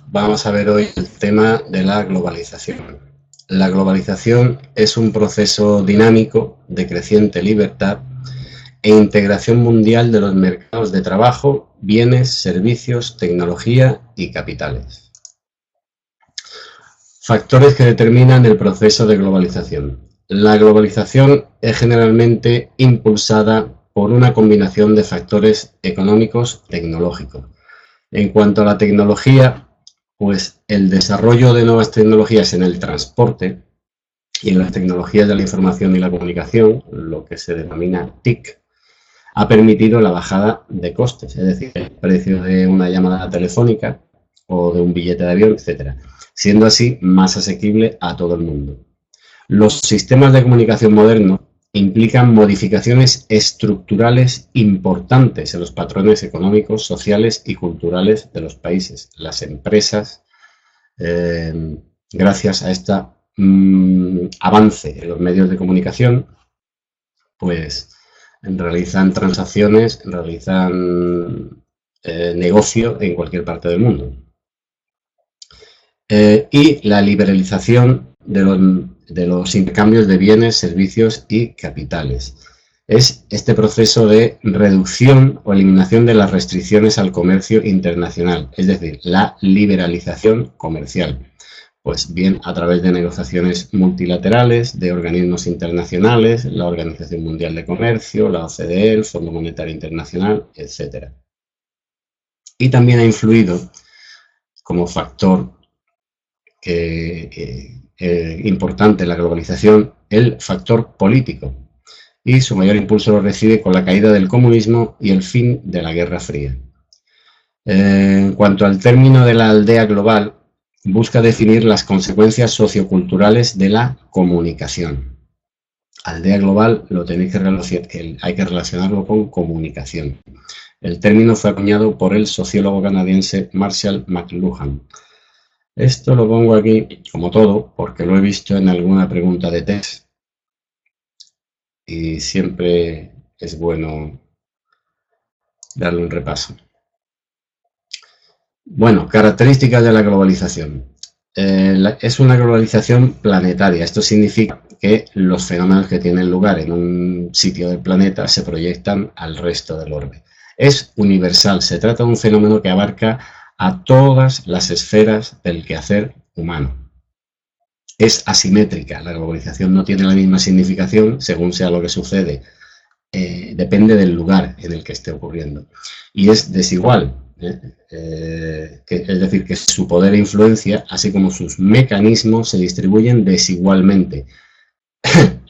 Vamos a ver hoy el tema de la globalización. La globalización es un proceso dinámico de creciente libertad e integración mundial de los mercados de trabajo, bienes, servicios, tecnología y capitales. Factores que determinan el proceso de globalización. La globalización es generalmente impulsada por una combinación de factores económicos tecnológicos. En cuanto a la tecnología, pues el desarrollo de nuevas tecnologías en el transporte y en las tecnologías de la información y la comunicación, lo que se denomina TIC, ha permitido la bajada de costes, es decir, el precio de una llamada telefónica o de un billete de avión, etcétera, siendo así más asequible a todo el mundo. Los sistemas de comunicación modernos implican modificaciones estructurales importantes en los patrones económicos, sociales y culturales de los países. Las empresas, gracias a este avance en los medios de comunicación, pues realizan transacciones, realizan negocio en cualquier parte del mundo. Y la liberalización de los intercambios de bienes, servicios y capitales. Es este proceso de reducción o eliminación de las restricciones al comercio internacional, es decir, la liberalización comercial, pues bien a través de negociaciones multilaterales, de organismos internacionales, la Organización Mundial de Comercio, la OCDE, el Fondo Monetario Internacional, etc. Y también ha influido como factor importante en la globalización el factor político, y su mayor impulso lo recibe con la caída del comunismo y el fin de la Guerra Fría. En cuanto al término de la aldea global, busca definir las consecuencias socioculturales de la comunicación. Aldea global lo tenéis que hay que relacionarlo con comunicación. El término fue acuñado por el sociólogo canadiense Marshall McLuhan. Esto lo pongo aquí, como todo, porque lo he visto en alguna pregunta de test y siempre es bueno darle un repaso. Bueno, características de la globalización. Es una globalización planetaria. Esto significa que los fenómenos que tienen lugar en un sitio del planeta se proyectan al resto del orbe. Es universal. Se trata de un fenómeno que abarca a todas las esferas del quehacer humano. Es asimétrica. La globalización no tiene la misma significación según sea lo que sucede. Depende del lugar en el que esté ocurriendo. Y es desigual. Es decir, que su poder e influencia, así como sus mecanismos, se distribuyen desigualmente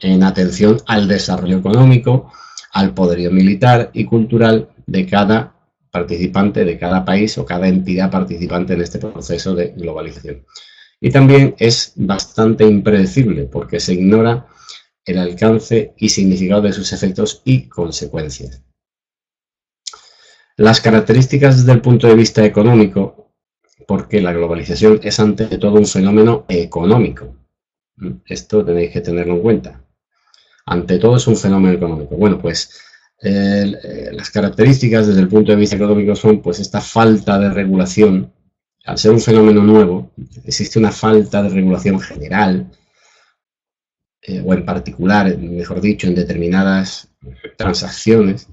en atención al desarrollo económico, al poderío militar y cultural de cada participante, de cada país o cada entidad participante en este proceso de globalización. Y también es bastante impredecible porque se ignora el alcance y significado de sus efectos y consecuencias. Las características desde el punto de vista económico, porque la globalización es ante todo un fenómeno económico. Esto tenéis que tenerlo en cuenta. Ante todo es un fenómeno económico. Bueno, pues las características desde el punto de vista económico son pues esta falta de regulación. Al ser un fenómeno nuevo, existe una falta de regulación general, o en particular, mejor dicho, en determinadas transacciones,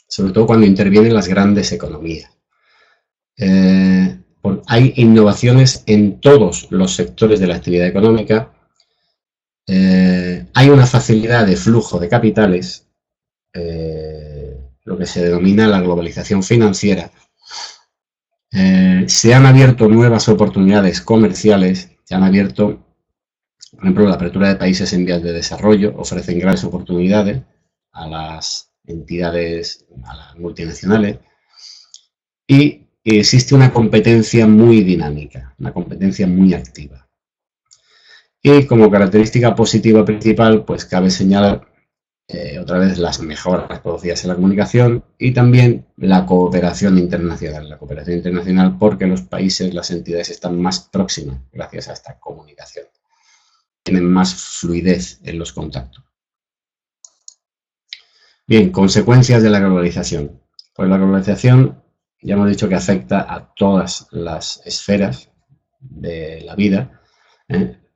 sobre todo cuando intervienen las grandes economías. Hay innovaciones en todos los sectores de la actividad económica, hay una facilidad de flujo de capitales, lo que se denomina la globalización financiera. Se han abierto nuevas oportunidades comerciales, se han abierto, por ejemplo, la apertura de países en vías de desarrollo, ofrecen grandes oportunidades a las entidades, a las multinacionales, y existe una competencia muy dinámica, una competencia muy activa. Y como característica positiva principal, pues cabe señalar otra vez las mejoras producidas en la comunicación y también la cooperación internacional. La cooperación internacional porque los países, las entidades están más próximas gracias a esta comunicación. Tienen más fluidez en los contactos. Bien, consecuencias de la globalización. Pues la globalización ya hemos dicho que afecta a todas las esferas de la vida,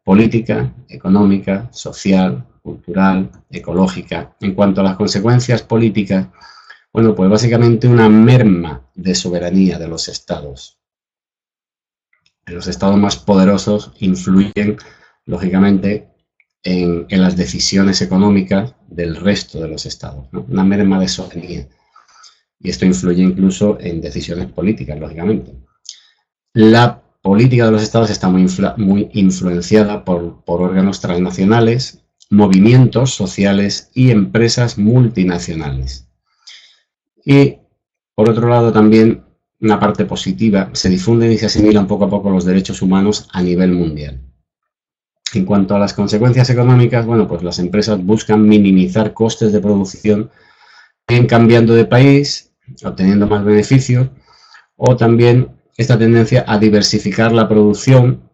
política, económica, social, cultural, ecológica. En cuanto a las consecuencias políticas, bueno, pues básicamente una merma de soberanía de los estados. Los estados más poderosos influyen, lógicamente, en las decisiones económicas del resto de los estados, ¿no? Una merma de soberanía. Y esto influye incluso en decisiones políticas, lógicamente. La política de los estados está muy influenciada por órganos transnacionales, movimientos sociales y empresas multinacionales. Y, por otro lado, también una parte positiva, se difunden y se asimilan poco a poco los derechos humanos a nivel mundial. En cuanto a las consecuencias económicas, bueno, pues las empresas buscan minimizar costes de producción, bien cambiando de país, obteniendo más beneficios, o también esta tendencia a diversificar la producción,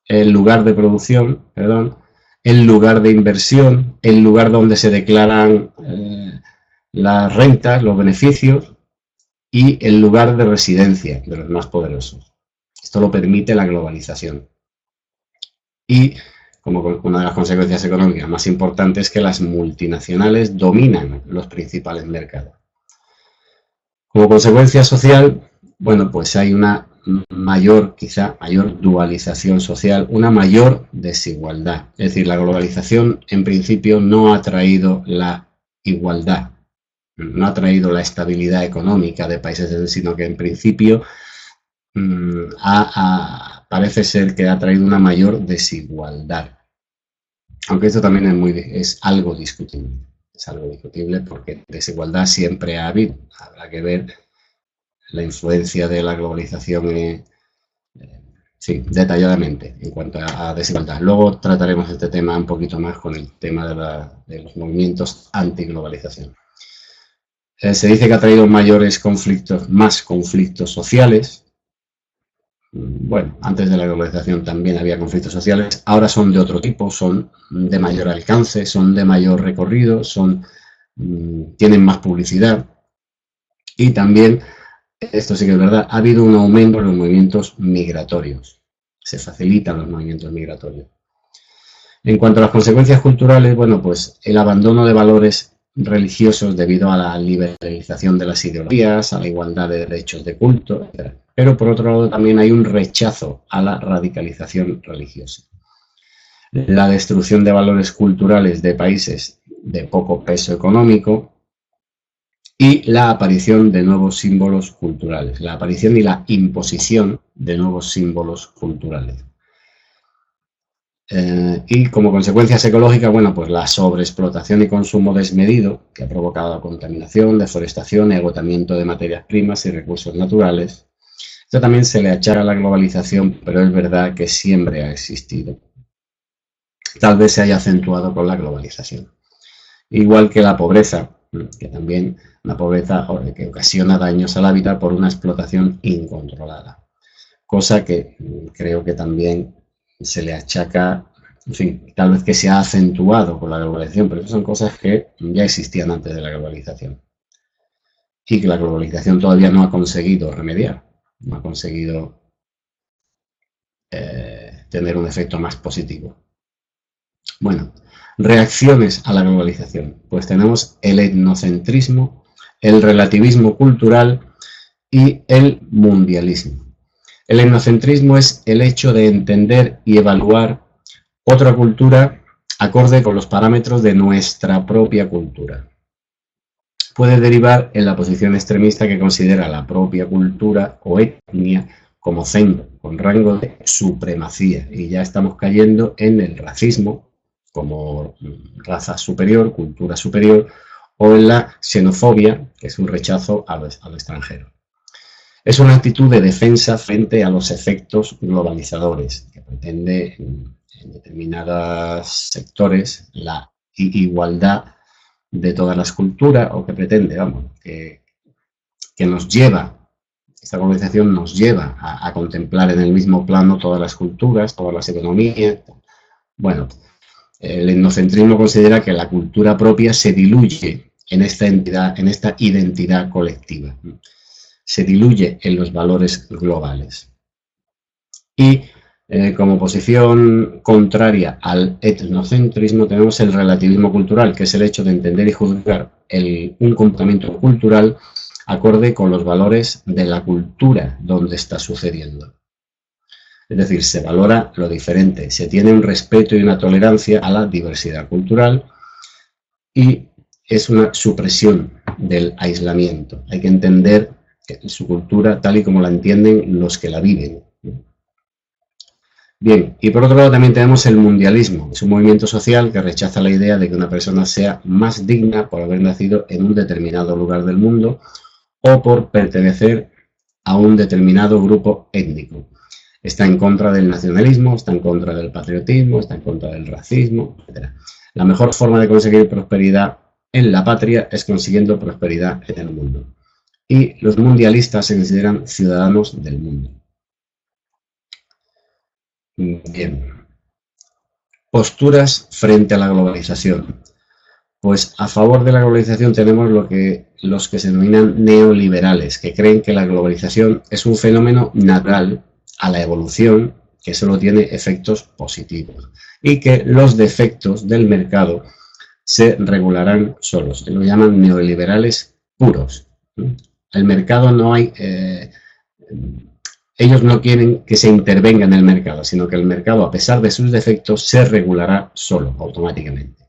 el lugar de producción, perdón, el lugar de inversión, el lugar donde se declaran las rentas, los beneficios, y el lugar de residencia de los más poderosos. Esto lo permite la globalización. Y como una de las consecuencias económicas más importantes es que las multinacionales dominan los principales mercados. Como consecuencia social, bueno, pues hay una mayor dualización social, una mayor desigualdad. Es decir, la globalización en principio no ha traído la igualdad, no ha traído la estabilidad económica de países, sino que en principio parece ser que ha traído una mayor desigualdad. Aunque esto también es algo discutible. Es algo discutible porque desigualdad siempre ha habido. Habrá que ver la influencia de la globalización sí, detalladamente en cuanto a desigualdad. Luego trataremos este tema un poquito más con el tema de los movimientos antiglobalización. Se dice que ha traído más conflictos sociales. Bueno, antes de la globalización también había conflictos sociales, ahora son de otro tipo, son de mayor alcance, son de mayor recorrido, tienen más publicidad y también, esto sí que es verdad, ha habido un aumento en los movimientos migratorios, se facilitan los movimientos migratorios. En cuanto a las consecuencias culturales, bueno, pues el abandono de valores religiosos debido a la liberalización de las ideologías, a la igualdad de derechos de culto, etc. Pero por otro lado también hay un rechazo a la radicalización religiosa. La destrucción de valores culturales de países de poco peso económico y la aparición de nuevos símbolos culturales, la aparición y la imposición de nuevos símbolos culturales. Y como consecuencias ecológicas, bueno, pues la sobreexplotación y consumo desmedido que ha provocado contaminación, deforestación y agotamiento de materias primas y recursos naturales. Esto también se le achaca a la globalización, pero es verdad que siempre ha existido. Tal vez se haya acentuado con la globalización. Igual que la pobreza, que también una pobreza que ocasiona daños al hábitat por una explotación incontrolada. Cosa que creo que también se le achaca, en fin, tal vez que se ha acentuado con la globalización, pero son cosas que ya existían antes de la globalización y que la globalización todavía no ha conseguido remediar, no ha conseguido tener un efecto más positivo. Bueno, reacciones a la globalización. Pues tenemos el etnocentrismo, el relativismo cultural y el mundialismo. El etnocentrismo es el hecho de entender y evaluar otra cultura acorde con los parámetros de nuestra propia cultura. Puede derivar en la posición extremista que considera la propia cultura o etnia como centro, con rango de supremacía. Y ya estamos cayendo en el racismo como raza superior, cultura superior, o en la xenofobia, que es un rechazo a lo extranjero. Es una actitud de defensa frente a los efectos globalizadores, que pretende en determinados sectores la igualdad de todas las culturas, o que pretende, vamos, que nos lleva, esta globalización nos lleva a contemplar en el mismo plano todas las culturas, todas las economías. Bueno, el etnocentrismo considera que la cultura propia se diluye en esta identidad colectiva. se diluye en los valores globales. Y como posición contraria al etnocentrismo tenemos el relativismo cultural, que es el hecho de entender y juzgar un comportamiento cultural acorde con los valores de la cultura donde está sucediendo. Es decir, se valora lo diferente, se tiene un respeto y una tolerancia a la diversidad cultural y es una supresión del aislamiento. Hay que entender su cultura tal y como la entienden los que la viven. Bien, y por otro lado también tenemos el mundialismo. Es un movimiento social que rechaza la idea de que una persona sea más digna por haber nacido en un determinado lugar del mundo o por pertenecer a un determinado grupo étnico. Está en contra del nacionalismo, está en contra del patriotismo, está en contra del racismo, etc. La mejor forma de conseguir prosperidad en la patria es consiguiendo prosperidad en el mundo. Y los mundialistas se consideran ciudadanos del mundo. Bien. Posturas frente a la globalización. Pues a favor de la globalización tenemos los que se denominan neoliberales, que creen que la globalización es un fenómeno natural a la evolución que solo tiene efectos positivos y que los defectos del mercado se regularán solos. Lo llaman neoliberales puros. El mercado no hay... ellos no quieren que se intervenga en el mercado, sino que el mercado, a pesar de sus defectos, se regulará solo, automáticamente.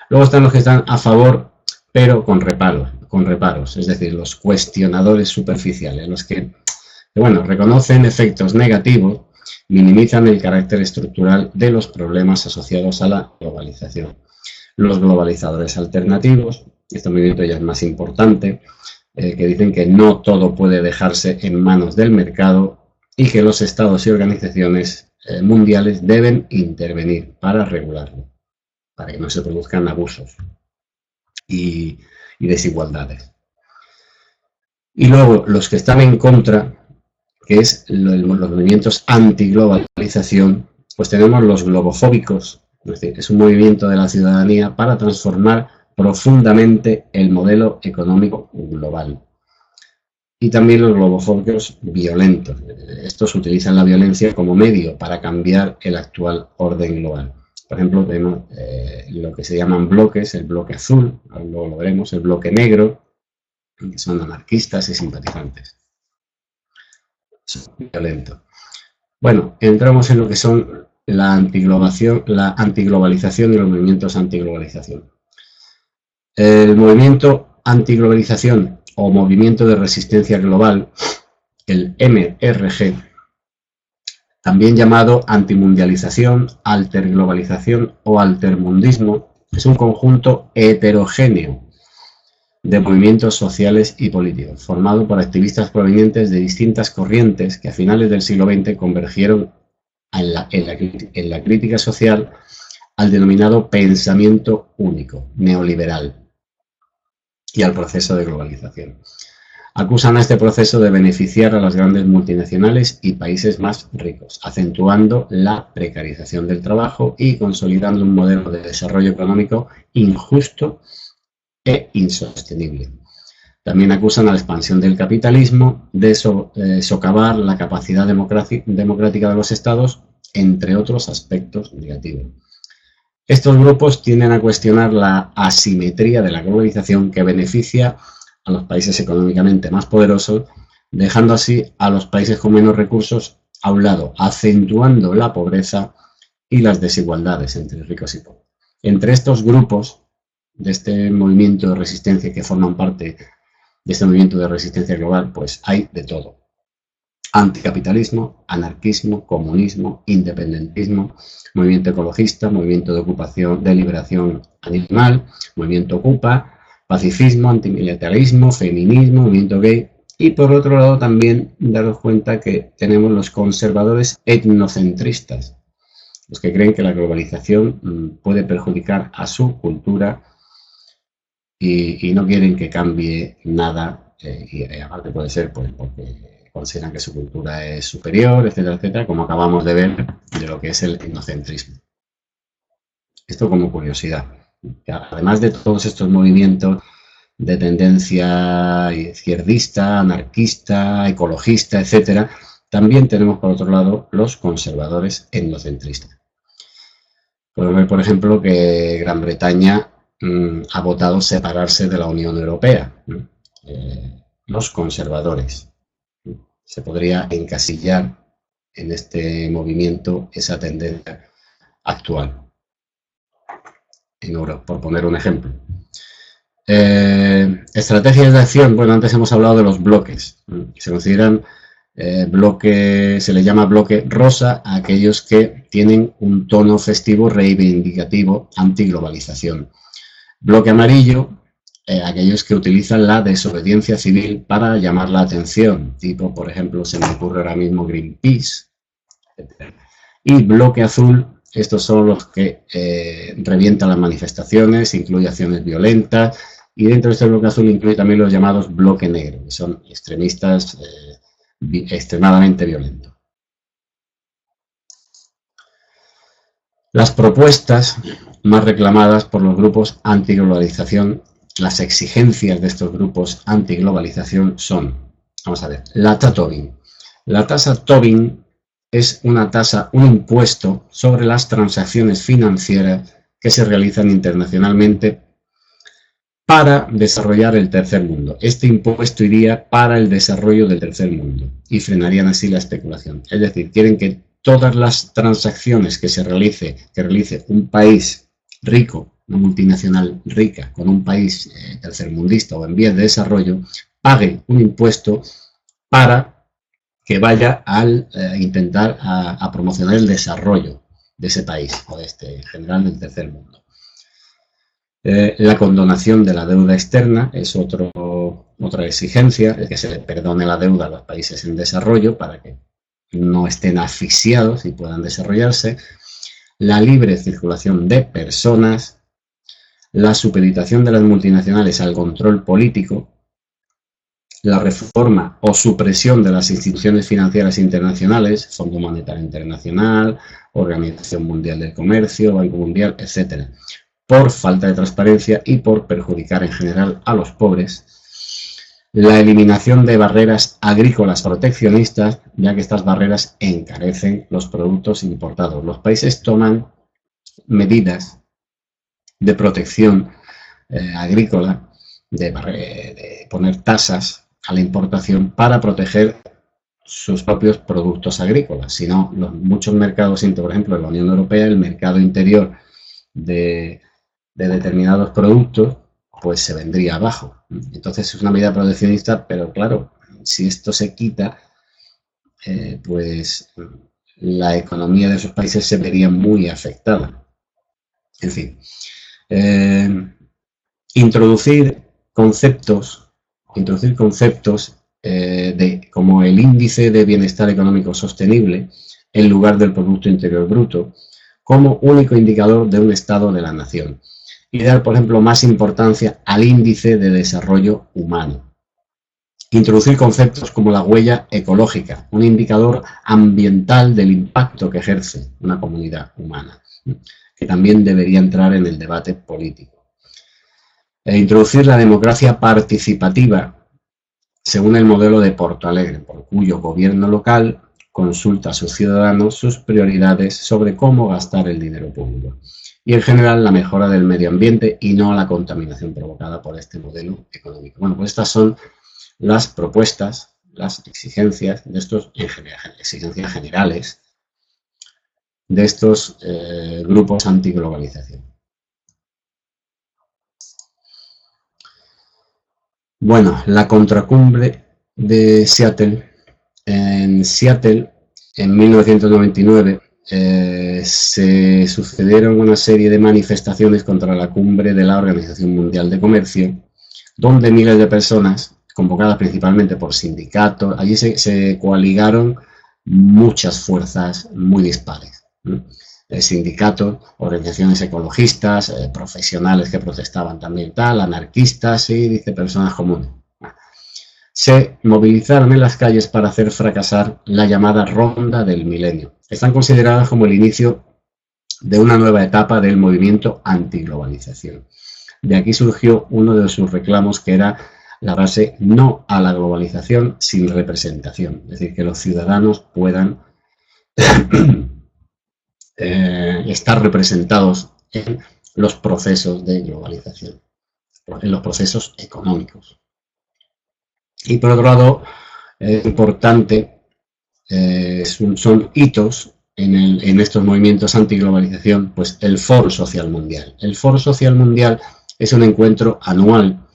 Luego están los que están a favor, pero con reparos, es decir, los cuestionadores superficiales, los que, bueno, reconocen efectos negativos, minimizan el carácter estructural de los problemas asociados a la globalización. Los globalizadores alternativos, este movimiento ya es más importante, que dicen que no todo puede dejarse en manos del mercado y que los estados y organizaciones mundiales deben intervenir para regularlo, para que no se produzcan abusos y desigualdades. Y luego los que están en contra, que es los movimientos antiglobalización, pues tenemos los globofóbicos, es decir, es un movimiento de la ciudadanía para transformar profundamente el modelo económico global. Y también los globofóbicos violentos. Estos utilizan la violencia como medio para cambiar el actual orden global. Por ejemplo, tenemos lo que se llaman bloques, el bloque azul, luego lo veremos, el bloque negro, que son anarquistas y simpatizantes. Son violentos. Bueno, entramos en lo que son la antiglobalización y los movimientos antiglobalización. El movimiento antiglobalización o movimiento de resistencia global, el MRG, también llamado antimundialización, alterglobalización o altermundismo, es un conjunto heterogéneo de movimientos sociales y políticos, formado por activistas provenientes de distintas corrientes que a finales del siglo XX convergieron en la crítica social al denominado pensamiento único, neoliberal, y al proceso de globalización. Acusan a este proceso de beneficiar a las grandes multinacionales y países más ricos, acentuando la precarización del trabajo y consolidando un modelo de desarrollo económico injusto e insostenible. También acusan a la expansión del capitalismo de socavar la capacidad democrática de los estados, entre otros aspectos negativos. Estos grupos tienden a cuestionar la asimetría de la globalización que beneficia a los países económicamente más poderosos, dejando así a los países con menos recursos a un lado, acentuando la pobreza y las desigualdades entre ricos y pobres. Entre estos grupos de este movimiento de resistencia que forman parte de este movimiento de resistencia global, pues hay de todo. Anticapitalismo, anarquismo, comunismo, independentismo, movimiento ecologista, movimiento de ocupación, de liberación animal, movimiento Ocupa, pacifismo, antimilitarismo, feminismo, movimiento gay. Y por otro lado también daros cuenta que tenemos los conservadores etnocentristas, los que creen que la globalización puede perjudicar a su cultura y no quieren que cambie nada, y aparte puede ser pues, porque consideran que su cultura es superior, etcétera, etcétera, como acabamos de ver de lo que es el etnocentrismo. Esto como curiosidad. Además de todos estos movimientos de tendencia izquierdista, anarquista, ecologista, etcétera. También tenemos, por otro lado, los conservadores etnocentristas. Podemos ver, por ejemplo, que Gran Bretaña ha votado separarse de la Unión Europea. Los conservadores. Se podría encasillar en este movimiento esa tendencia actual en Europa, por poner un ejemplo. Estrategias de acción. Bueno, antes hemos hablado de los bloques. Se consideran bloques, se les llama bloque rosa a aquellos que tienen un tono festivo reivindicativo antiglobalización. Bloque amarillo, aquellos que utilizan la desobediencia civil para llamar la atención, tipo, por ejemplo, se me ocurre ahora mismo Greenpeace, etc. Y bloque azul, estos son los que revientan las manifestaciones, incluye acciones violentas, y dentro de este bloque azul incluye también los llamados bloque negro, que son extremistas extremadamente violentos. Las propuestas más reclamadas por los grupos antiglobalización, las exigencias de estos grupos antiglobalización son, vamos a ver, la tasa Tobin. La tasa Tobin es una tasa, un impuesto sobre las transacciones financieras que se realizan internacionalmente para desarrollar el tercer mundo. Este impuesto iría para el desarrollo del tercer mundo y frenarían así la especulación. Es decir, quieren que todas las transacciones que realice un país rico, una multinacional rica, con un país tercermundista o en vías de desarrollo, pague un impuesto para que vaya al intentar a promocionar el desarrollo de ese país o en general del tercer mundo. La condonación de la deuda externa es otra exigencia, es que se le perdone la deuda a los países en desarrollo para que no estén asfixiados y puedan desarrollarse. La libre circulación de personas, la supeditación de las multinacionales al control político, la reforma o supresión de las instituciones financieras internacionales, Fondo Monetario Internacional, Organización Mundial del Comercio, Banco Mundial, etc., por falta de transparencia y por perjudicar en general a los pobres. La eliminación de barreras agrícolas proteccionistas, ya que estas barreras encarecen los productos importados. Los países toman medidas de protección agrícola, de poner tasas a la importación para proteger sus propios productos agrícolas. Si no, muchos mercados, por ejemplo, en la Unión Europea, el mercado interior de determinados productos, pues se vendría abajo. Entonces es una medida proteccionista, pero claro, si esto se quita, pues la economía de esos países se vería muy afectada. En fin, introducir conceptos como el índice de bienestar económico sostenible en lugar del Producto Interior Bruto como único indicador de un estado de la nación y dar, por ejemplo, más importancia al índice de desarrollo humano. Introducir conceptos como la huella ecológica, un indicador ambiental del impacto que ejerce una comunidad humana, que también debería entrar en el debate político. Introducir la democracia participativa según el modelo de Porto Alegre, por cuyo gobierno local consulta a sus ciudadanos sus prioridades sobre cómo gastar el dinero público. Y en general la mejora del medio ambiente y no la contaminación provocada por este modelo económico. Bueno, pues estas son las propuestas, las exigencias de estos, exigencias generales de estos grupos antiglobalización. Bueno, la contracumbre de Seattle. En Seattle, en 1999, se sucedieron una serie de manifestaciones contra la cumbre de la Organización Mundial de Comercio, donde miles de personas, convocadas principalmente por sindicatos, allí se coaligaron muchas fuerzas muy dispares. Sindicatos, organizaciones ecologistas, profesionales que protestaban también, anarquistas y dice personas comunes. Se movilizaron en las calles para hacer fracasar la llamada Ronda del Milenio. Están consideradas como el inicio de una nueva etapa del movimiento antiglobalización. De aquí surgió uno de sus reclamos, que era la frase "no a la globalización sin representación", es decir, que los ciudadanos puedan estar representados en los procesos de globalización, en los procesos económicos. Y por otro lado, es importante, son hitos en estos movimientos antiglobalización, pues el Foro Social Mundial. El Foro Social Mundial es un encuentro anual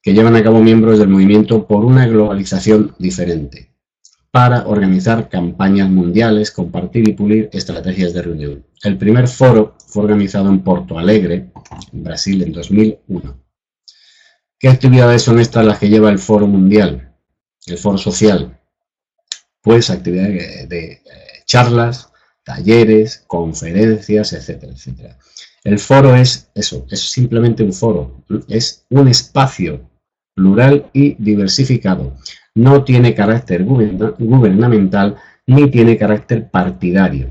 que llevan a cabo miembros del movimiento por una globalización diferente, para organizar campañas mundiales, compartir y pulir estrategias de reunión. El primer foro fue organizado en Porto Alegre, en Brasil, en 2001. ¿Qué actividades son estas las que lleva el Foro Mundial, el Foro Social? Pues actividades de charlas, talleres, conferencias, etcétera, etcétera. El foro es eso, es simplemente un foro, es un espacio plural y diversificado. No tiene carácter gubernamental ni tiene carácter partidario.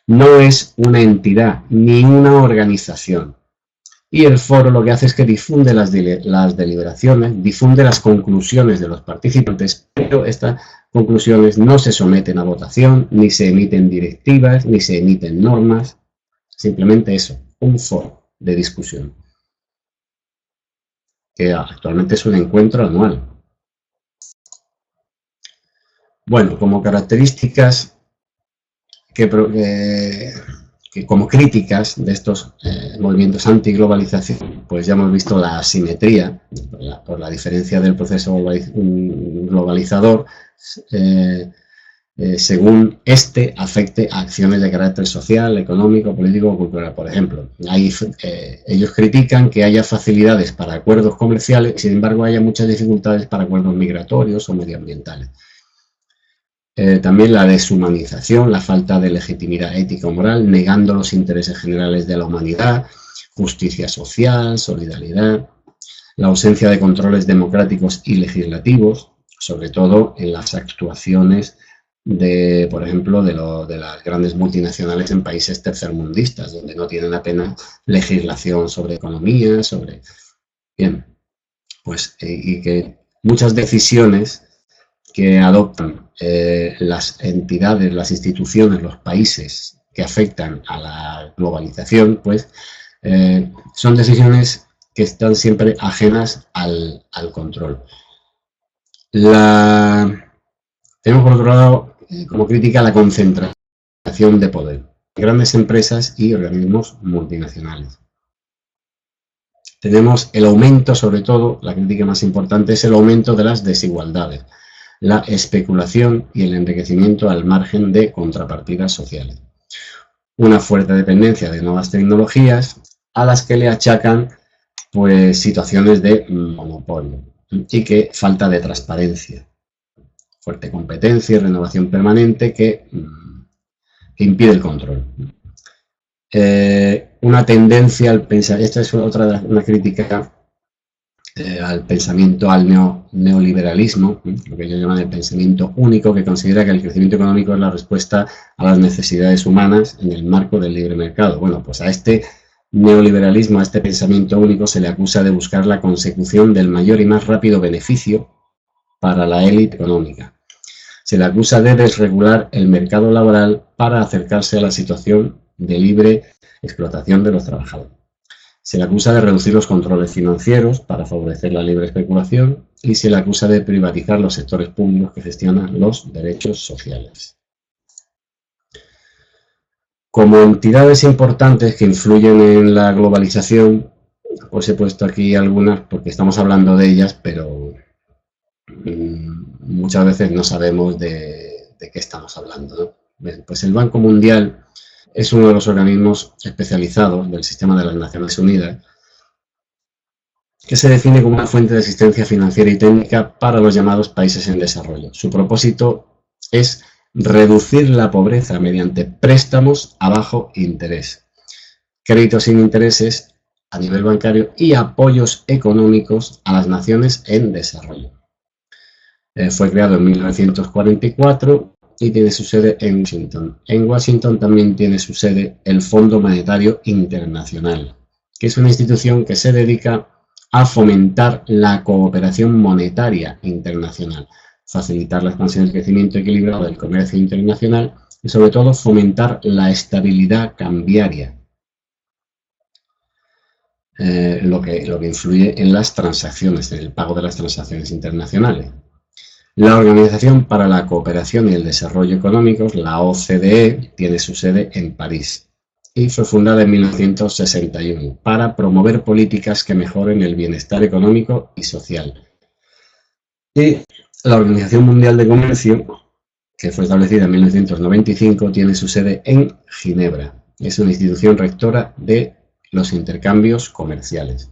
No es una entidad ni una organización. Y el foro lo que hace es que difunde las deliberaciones, difunde las conclusiones de los participantes, pero estas conclusiones no se someten a votación, ni se emiten directivas, ni se emiten normas. Simplemente eso, un foro de discusión, que actualmente es un encuentro anual. Bueno, como características como críticas de estos movimientos antiglobalización, pues ya hemos visto la asimetría, por la diferencia del proceso globalizador, según este afecte a acciones de carácter social, económico, político o cultural. Por ejemplo, ellos critican que haya facilidades para acuerdos comerciales, sin embargo haya muchas dificultades para acuerdos migratorios o medioambientales. También la deshumanización, la falta de legitimidad ética o moral, negando los intereses generales de la humanidad, justicia social, solidaridad, la ausencia de controles democráticos y legislativos, sobre todo en las actuaciones por ejemplo, de las grandes multinacionales en países tercermundistas, donde no tienen apenas legislación sobre economía, Bien, pues, y que muchas decisiones que adoptan las entidades, las instituciones, los países que afectan a la globalización, pues son decisiones que están siempre ajenas al control. Tenemos por otro lado como crítica la concentración de poder, grandes empresas y organismos multinacionales. Tenemos el aumento, sobre todo, la crítica más importante es el aumento de las desigualdades, la especulación y el enriquecimiento al margen de contrapartidas sociales. Una fuerte dependencia de nuevas tecnologías a las que le achacan pues situaciones de monopolio y que falta de transparencia. Fuerte competencia y renovación permanente que impide el control. Una tendencia al pensamiento, esta es una crítica al pensamiento, al neoliberalismo, lo que ellos llaman el pensamiento único, que considera que el crecimiento económico es la respuesta a las necesidades humanas en el marco del libre mercado. Bueno, pues a este neoliberalismo, a este pensamiento único, se le acusa de buscar la consecución del mayor y más rápido beneficio para la élite económica. Se le acusa de desregular el mercado laboral para acercarse a la situación de libre explotación de los trabajadores. Se le acusa de reducir los controles financieros para favorecer la libre especulación y se le acusa de privatizar los sectores públicos que gestionan los derechos sociales. Como entidades importantes que influyen en la globalización, pues he puesto aquí algunas porque estamos hablando de ellas, pero muchas veces no sabemos de qué estamos hablando, ¿no? Bien, pues el Banco Mundial es uno de los organismos especializados del sistema de las Naciones Unidas que se define como una fuente de asistencia financiera y técnica para los llamados países en desarrollo. Su propósito es reducir la pobreza mediante préstamos a bajo interés, créditos sin intereses a nivel bancario y apoyos económicos a las naciones en desarrollo. Fue creado en 1944 y tiene su sede en Washington. En Washington también tiene su sede el Fondo Monetario Internacional, que es una institución que se dedica a fomentar la cooperación monetaria internacional, facilitar la expansión y el crecimiento equilibrado del comercio internacional y, sobre todo, fomentar la estabilidad cambiaria, lo que influye en las transacciones, en el pago de las transacciones internacionales. La Organización para la Cooperación y el Desarrollo Económicos, la OCDE, tiene su sede en París y fue fundada en 1961 para promover políticas que mejoren el bienestar económico y social. Y la Organización Mundial de Comercio, que fue establecida en 1995, tiene su sede en Ginebra. Es una institución rectora de los intercambios comerciales.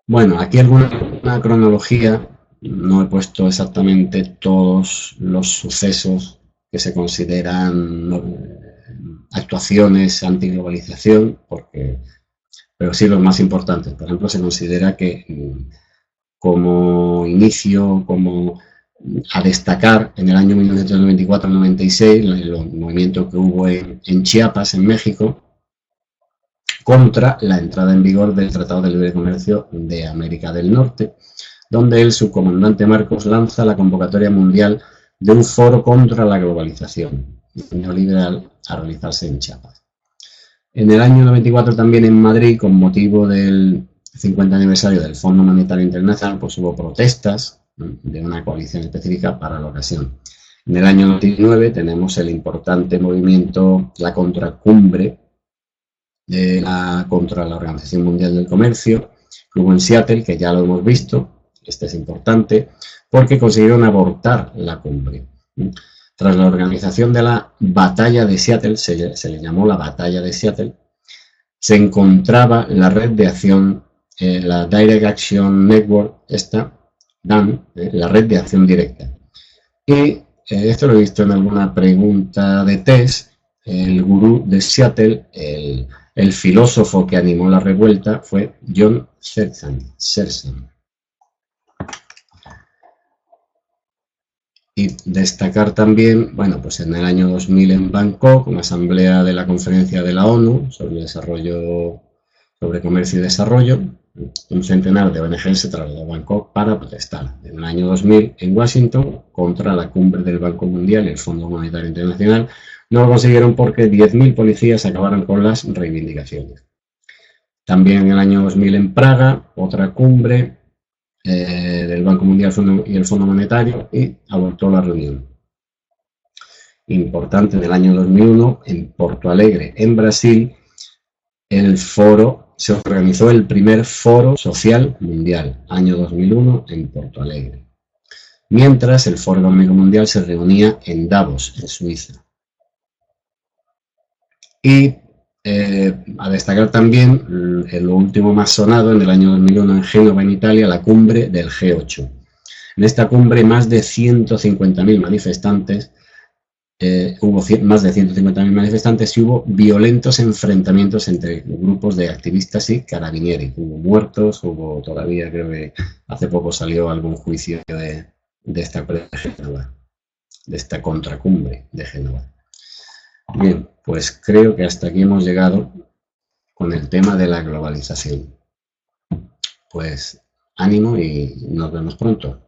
Bueno, aquí alguna cronología, no he puesto exactamente todos los sucesos que se consideran actuaciones antiglobalización, pero sí los más importantes. Por ejemplo, se considera que como inicio, como a destacar en el año 1994-96, el movimiento que hubo en Chiapas, en México, contra la entrada en vigor del Tratado de Libre Comercio de América del Norte, donde el subcomandante Marcos lanza la convocatoria mundial de un foro contra la globalización neoliberal a realizarse en Chiapas. En el año 94 también en Madrid, con motivo del 50 aniversario del Fondo Monetario Internacional, pues hubo protestas de una coalición específica para la ocasión. En el año 99 tenemos el importante movimiento, la contracumbre contra la Organización Mundial del Comercio, que hubo en Seattle, que ya lo hemos visto. Este es importante porque consiguieron abortar la cumbre. Tras la organización de la Batalla de Seattle, se le llamó la Batalla de Seattle, se encontraba la red de acción, la Direct Action Network, DAN, la red de acción directa. Y esto lo he visto en alguna pregunta de test. El gurú de Seattle, el filósofo que animó la revuelta, fue John Zerzan. Y destacar también, bueno, pues en el año 2000 en Bangkok, una asamblea de la Conferencia de la ONU sobre comercio y desarrollo, un centenar de ONG se trasladó a Bangkok para protestar. En el año 2000 en Washington, contra la cumbre del Banco Mundial y el Fondo Monetario Internacional, no lo consiguieron porque 10.000 policías acabaron con las reivindicaciones. También en el año 2000 en Praga, otra cumbre del Banco Mundial y el Fondo Monetario, y abortó la reunión. Importante, en el año 2001 en Porto Alegre, en Brasil, se organizó el primer Foro Social Mundial, año 2001 en Porto Alegre. Mientras el Foro Económico Mundial se reunía en Davos, en Suiza. Y a destacar también lo último más sonado en el año 2001 en Génova, en Italia, la cumbre del G8. En esta cumbre más de 150.000 manifestantes, hubo más de 150.000 manifestantes y hubo violentos enfrentamientos entre grupos de activistas y carabinieri. Hubo muertos, hubo todavía, creo que hace poco salió algún juicio de esta Génova, de esta contracumbre de Génova. Bien, pues creo que hasta aquí hemos llegado con el tema de la globalización. Pues ánimo y nos vemos pronto.